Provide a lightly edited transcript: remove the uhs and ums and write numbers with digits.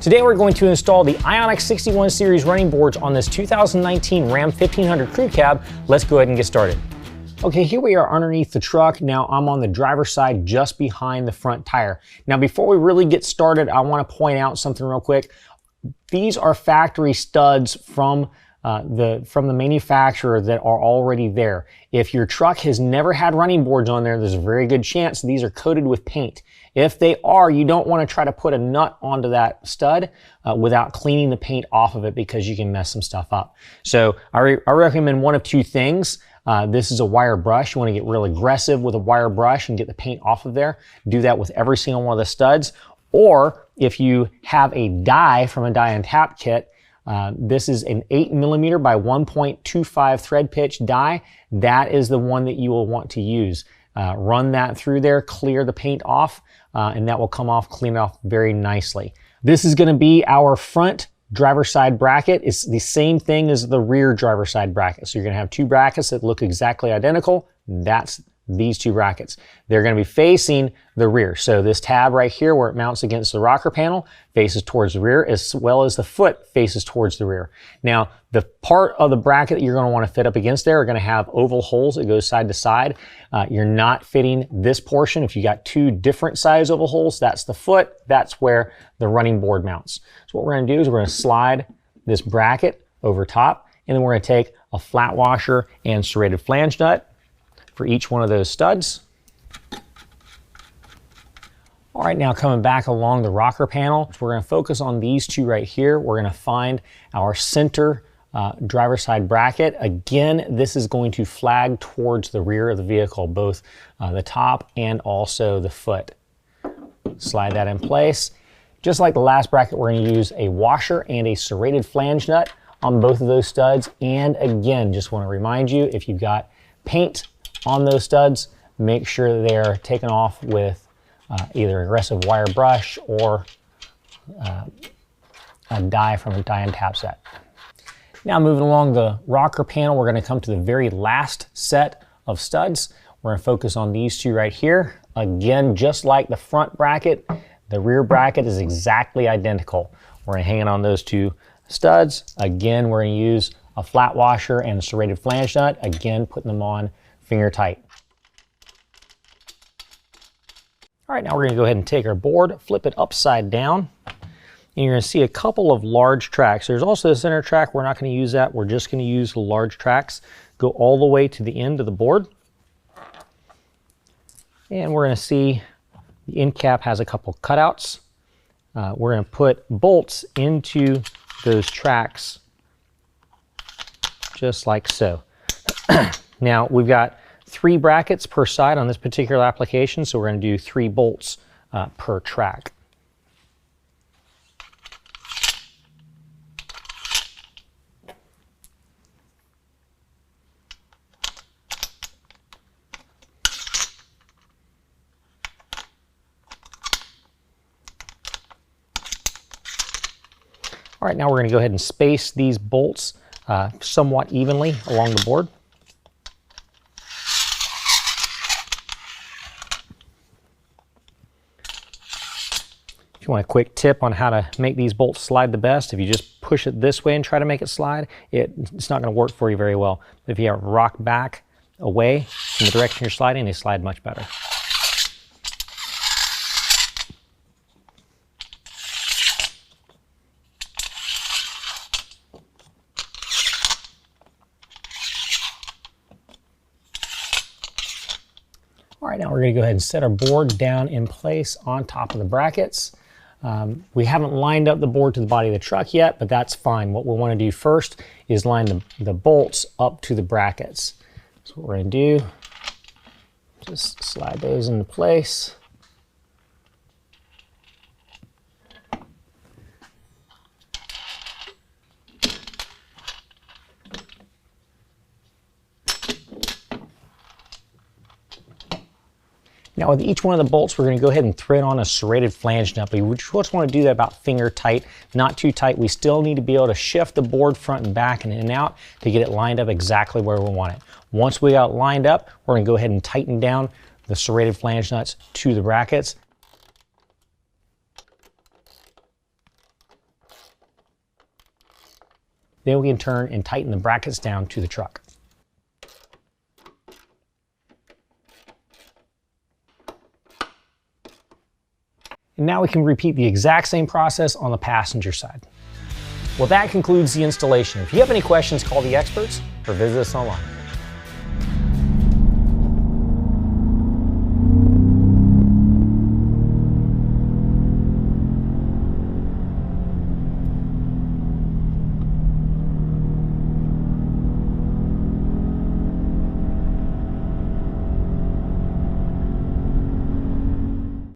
Today we're going to install the Ionic 61 series running boards on this 2019 Ram 1500 crew cab. Let's go ahead and get started. Okay, here we are underneath the truck. Now I'm on the driver's side just behind the front tire. Now before we really get started, I want to point out something real quick. These are factory studs from the manufacturer that are already there. If your truck has never had running boards on there, there's a very good chance these are coated with paint. If they are, you don't want to try to put a nut onto that stud without cleaning the paint off of it, because you can mess some stuff up. So I recommend one of two things. This is a wire brush. You want to get real aggressive with a wire brush and get the paint off of there. Do that with every single one of the studs. Or if you have a die from a die and tap kit, this is an 8mm by 1.25 thread pitch die. That is the one that you will want to use. Run that through there, clear the paint off, and that will come off, clean it off very nicely. This is going to be our front driver's side bracket. It's the same thing as the rear driver's side bracket. So you're going to have two brackets that look exactly identical. That's these two brackets. They're going to be facing the rear. So this tab right here where it mounts against the rocker panel faces towards the rear, as well as the foot faces towards the rear. Now the part of the bracket that you're going to want to fit up against there are going to have oval holes that go side to side. You're not fitting this portion. If you got two different size oval holes, that's the foot. That's where the running board mounts. So what we're going to do is we're going to slide this bracket over top, and then we're going to take a flat washer and serrated flange nut for each one of those studs. All right, now coming back along the rocker panel, we're going to focus on these two right here. We're going to find our center driver's side bracket. Again, this is going to flag towards the rear of the vehicle, both the top and also the foot. Slide that in place. Just like the last bracket, we're going to use a washer and a serrated flange nut on both of those studs. And again, just want to remind you, if you've got paint on those studs, make sure they're taken off with either aggressive wire brush or a die from a die and tap set. Now moving along the rocker panel, we're going to come to the very last set of studs. We're going to focus on these two right here. Again, just like the front bracket, the rear bracket is exactly identical. We're going to hang it on those two studs. Again, we're going to use a flat washer and a serrated flange nut. Again, putting them on finger tight. All right, now we're going to go ahead and take our board, flip it upside down, and you're going to see a couple of large tracks. There's also a center track. We're not going to use that. We're just going to use the large tracks. Go all the way to the end of the board. And we're going to see the end cap has a couple cutouts. We're going to put bolts into those tracks just like so. Now we've got 3 brackets per side on this particular application, so we're going to do 3 bolts per track. All right, now we're going to go ahead and space these bolts somewhat evenly along the board. If you want a quick tip on how to make these bolts slide the best, if you just push it this way and try to make it slide, it's not going to work for you very well. If you rock back away from the direction you're sliding, they slide much better. All right, now we're going to go ahead and set our board down in place on top of the brackets. We haven't lined up the board to the body of the truck yet, but that's fine. What we want to do first is line the bolts up to the brackets. So what we're going to do, just slide those into place. Now with each one of the bolts, we're going to go ahead and thread on a serrated flange nut. We just want to do that about finger tight, not too tight. We still need to be able to shift the board front and back and in and out to get it lined up exactly where we want it. Once we got it lined up, we're going to go ahead and tighten down the serrated flange nuts to the brackets. Then we can turn and tighten the brackets down to the truck. And now we can repeat the exact same process on the passenger side. Well, that concludes the installation. If you have any questions, call the experts or visit us online.